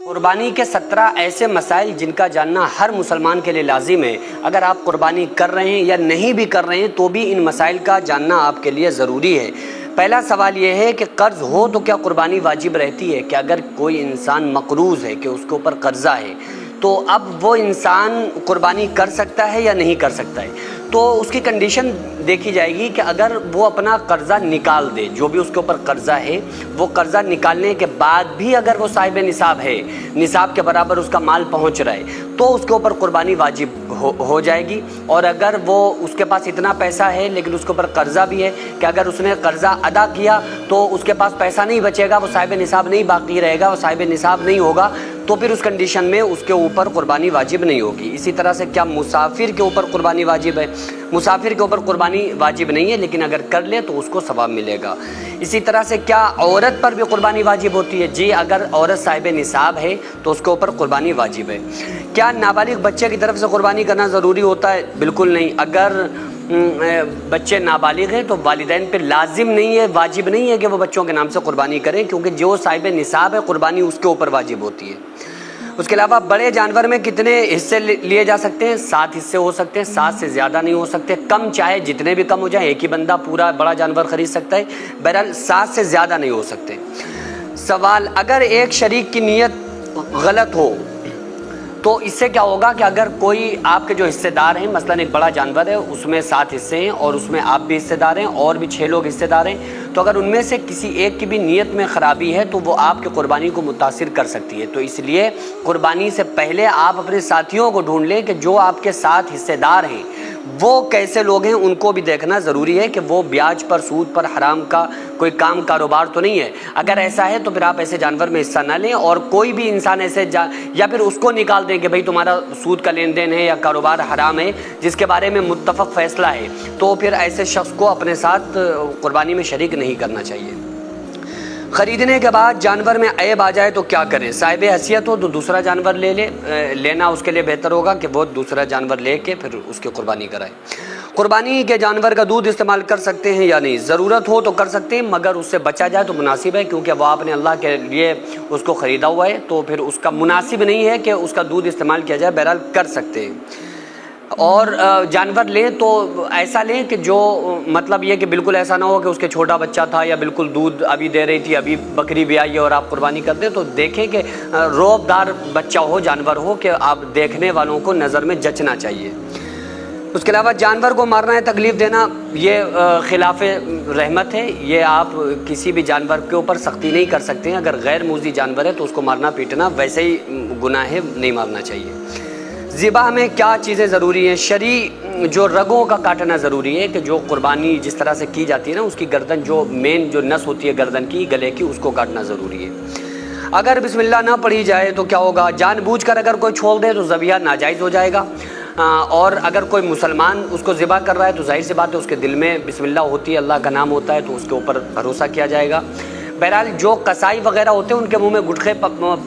قربانی کے 17 ایسے مسائل جن کا جاننا ہر مسلمان کے لیے لازم ہے۔ اگر آپ قربانی کر رہے ہیں یا نہیں بھی کر رہے ہیں تو بھی ان مسائل کا جاننا آپ کے لیے ضروری ہے۔ پہلا سوال یہ ہے کہ قرض ہو تو کیا قربانی واجب رہتی ہے؟ کہ اگر کوئی انسان مقروض ہے، کہ اس کے اوپر قرضہ ہے، تو اب وہ انسان قربانی کر سکتا ہے یا نہیں کر سکتا ہے؟ تو اس کی کنڈیشن دیکھی جائے گی کہ اگر وہ اپنا قرضہ نکال دے، جو بھی اس کے اوپر قرضہ ہے وہ قرضہ نکالنے کے بعد بھی اگر وہ صاحب نصاب ہے، نصاب کے برابر اس کا مال پہنچ رہا ہے، تو اس کے اوپر قربانی واجب ہو جائے گی۔ اور اگر وہ اس کے پاس اتنا پیسہ ہے لیکن اس کے اوپر قرضہ بھی ہے کہ اگر اس نے قرضہ ادا کیا تو اس کے پاس پیسہ نہیں بچے گا، وہ صاحب نصاب نہیں باقی رہے گا، وہ صاحب نصاب نہیں ہوگا، تو پھر اس کنڈیشن میں اس کے اوپر قربانی واجب نہیں ہوگی۔ اسی طرح سے کیا مسافر کے اوپر قربانی واجب ہے؟ مسافر کے اوپر قربانی واجب نہیں ہے، لیکن اگر کر لے تو اس کو ثواب ملے گا۔ اسی طرح سے کیا عورت پر بھی قربانی واجب ہوتی ہے؟ جی، اگر عورت صاحب نصاب ہے تو اس کے اوپر قربانی واجب ہے۔ کیا نابالغ بچے کی طرف سے قربانی کرنا ضروری ہوتا ہے؟ بالکل نہیں۔ اگر بچے نابالغ ہیں تو والدین پہ لازم نہیں ہے، واجب نہیں ہے کہ وہ بچوں کے نام سے قربانی کریں، کیونکہ جو صاحب نصاب ہے قربانی اس کے اوپر واجب ہوتی ہے۔ اس کے علاوہ بڑے جانور میں کتنے حصے لیے جا سکتے ہیں؟ 7 حصے ہو سکتے ہیں، 7 سے زیادہ نہیں ہو سکتے۔ کم چاہے جتنے بھی کم ہو جائیں، ایک ہی بندہ پورا بڑا جانور خرید سکتا ہے، بہرحال 7 سے زیادہ نہیں ہو سکتے۔ سوال، اگر ایک شریک کی نیت غلط ہو تو اس سے کیا ہوگا کہ اگر کوئی آپ کے جو حصے دار ہیں، مثلا ایک بڑا جانور ہے، اس میں 7 حصے ہیں اور اس میں آپ بھی حصے دار ہیں اور بھی 6 لوگ حصے دار ہیں، تو اگر ان میں سے کسی ایک کی بھی نیت میں خرابی ہے تو وہ آپ کی قربانی کو متاثر کر سکتی ہے۔ تو اس لیے قربانی سے پہلے آپ اپنے ساتھیوں کو ڈھونڈ لیں کہ جو آپ کے ساتھ حصے دار ہیں وہ کیسے لوگ ہیں، ان کو بھی دیکھنا ضروری ہے کہ وہ بیاج پر، سود پر، حرام کا کوئی کام کاروبار تو نہیں ہے۔ اگر ایسا ہے تو پھر آپ ایسے جانور میں حصہ نہ لیں، اور کوئی بھی انسان ایسے یا پھر اس کو نکال دیں کہ بھئی تمہارا سود کا لین دین ہے یا کاروبار حرام ہے جس کے بارے میں متفق فیصلہ ہے، تو پھر ایسے شخص کو اپنے ساتھ قربانی میں شریک نہیں کرنا چاہیے۔ خریدنے کے بعد جانور میں عیب آ جائے تو کیا کریں؟ صاحب حیثیت ہو تو دوسرا جانور لینا اس کے لیے بہتر ہوگا کہ وہ دوسرا جانور لے کے پھر اس کی قربانی کرائے۔ قربانی کے جانور کا دودھ استعمال کر سکتے ہیں یا نہیں؟ ضرورت ہو تو کر سکتے ہیں، مگر اس سے بچا جائے تو مناسب ہے، کیونکہ وہ آپ نے اللہ کے لیے اس کو خریدا ہوا ہے، تو پھر اس کا مناسب نہیں ہے کہ اس کا دودھ استعمال کیا جائے، بہرحال کر سکتے ہیں۔ اور جانور لیں تو ایسا لیں کہ جو مطلب یہ کہ بالکل ایسا نہ ہو کہ اس کے چھوٹا بچہ تھا یا بالکل دودھ ابھی دے رہی تھی، ابھی بکری بھی آئی ہے اور آپ قربانی کر دیں، تو دیکھیں کہ روب دار بچہ ہو، جانور ہو، کہ آپ دیکھنے والوں کو نظر میں جچنا چاہیے۔ اس کے علاوہ جانور کو مارنا ہے، تکلیف دینا، یہ خلاف رحمت ہے۔ یہ آپ کسی بھی جانور کے اوپر سختی نہیں کر سکتے ہیں۔ اگر غیر موذی جانور ہے تو اس کو مارنا پیٹنا ویسے ہی گناہ ہے، نہیں مارنا چاہیے۔ ذبح میں کیا چیزیں ضروری ہیں؟ شرعی جو رگوں کا کاٹنا ضروری ہے، کہ جو قربانی جس طرح سے کی جاتی ہے نا، اس کی گردن جو مین جو نس ہوتی ہے گردن کی، گلے کی، اس کو کاٹنا ضروری ہے۔ اگر بسم اللہ نہ پڑھی جائے تو کیا ہوگا؟ جان بوجھ کر اگر کوئی چھوڑ دے تو ذبیحہ ناجائز ہو جائے گا، اور اگر کوئی مسلمان اس کو ذبح کر رہا ہے تو ظاہر سی بات ہے اس کے دل میں بسم اللہ ہوتی ہے، اللہ کا نام ہوتا ہے، تو اس کے اوپر بھروسہ کیا جائے گا۔ بہرحال جو قصائی وغیرہ ہوتے ہیں ان کے منہ میں گٹخے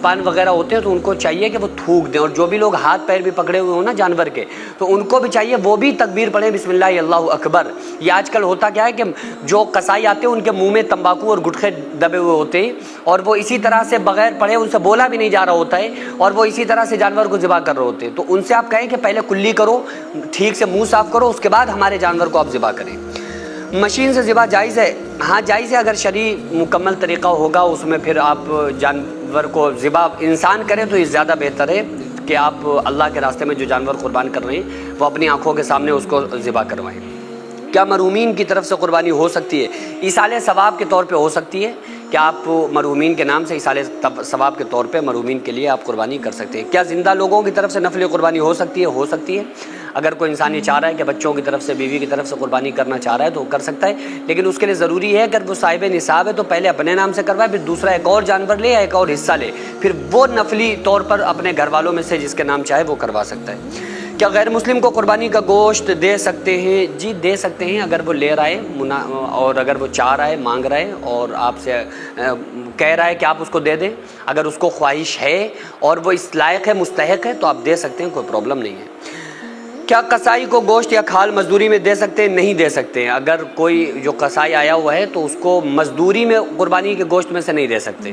پان وغیرہ ہوتے ہیں تو ان کو چاہیے کہ وہ تھوک دیں، اور جو بھی لوگ ہاتھ پیر بھی پکڑے ہوئے ہوں نا جانور کے، تو ان کو بھی چاہیے وہ بھی تکبیر پڑھیں، بسم اللہ اللہ اکبر۔ یہ آج کل ہوتا کیا ہے کہ جو قصائی آتے ہیں ان کے منہ میں تمباکو اور گٹخے دبے ہوئے ہوتے ہیں، اور وہ اسی طرح سے بغیر پڑھے ان سے بولا بھی نہیں جا رہا ہوتا ہے، اور وہ اسی طرح سے جانور کو ذبح کر رہے ہوتے ہیں۔ تو ان سے آپ کہیں کہ پہلے کلی کرو، ٹھیک سے منہ صاف کرو، اس کے بعد ہمارے جانور کو آپ ذبح کریں۔ مشین سے ذبح جائز ہے؟ ہاں جائز ہے، اگر شرعی مکمل طریقہ ہوگا اس میں، پھر آپ جانور کو ذبح انسان کریں تو یہ زیادہ بہتر ہے کہ آپ اللہ کے راستے میں جو جانور قربان کر رہے ہیں وہ اپنی آنکھوں کے سامنے اس کو ذبح کروائیں۔ کیا مرحومین کی طرف سے قربانی ہو سکتی ہے؟ ایصال ثواب کے طور پہ ہو سکتی ہے، کہ آپ مرحومین کے نام سے ایصال ثواب کے طور پہ مرحومین کے لیے آپ قربانی کر سکتے ہیں۔ کیا زندہ لوگوں کی طرف سے نفل قربانی ہو سکتی ہے؟ ہو سکتی ہے۔ اگر کوئی انسان یہ چاہ رہا ہے کہ بچوں کی طرف سے، بیوی کی طرف سے قربانی کرنا چاہ رہا ہے تو وہ کر سکتا ہے، لیکن اس کے لیے ضروری ہے اگر وہ صاحب نصاب ہے تو پہلے اپنے نام سے کروائے، پھر دوسرا ایک اور جانور لے یا ایک اور حصہ لے، پھر وہ نفلی طور پر اپنے گھر والوں میں سے جس کے نام چاہے وہ کروا سکتا ہے۔ کیا غیر مسلم کو قربانی کا گوشت دے سکتے ہیں؟ جی دے سکتے ہیں، اگر وہ لے رہا ہے اور اگر وہ چاہ رہا ہے، مانگ رہا ہے اور آپ سے کہہ رہا ہے کہ آپ اس کو دے دیں، اگر اس کو خواہش ہے اور وہ اس لائق ہے، مستحق ہے، تو آپ دے سکتے ہیں، کوئی پرابلم نہیں ہے۔ کیا قصائی کو گوشت یا کھال مزدوری میں دے سکتے ہیں؟ نہیں دے سکتے ہیں۔ اگر کوئی جو قصائی آیا ہوا ہے تو اس کو مزدوری میں قربانی کے گوشت میں سے نہیں دے سکتے۔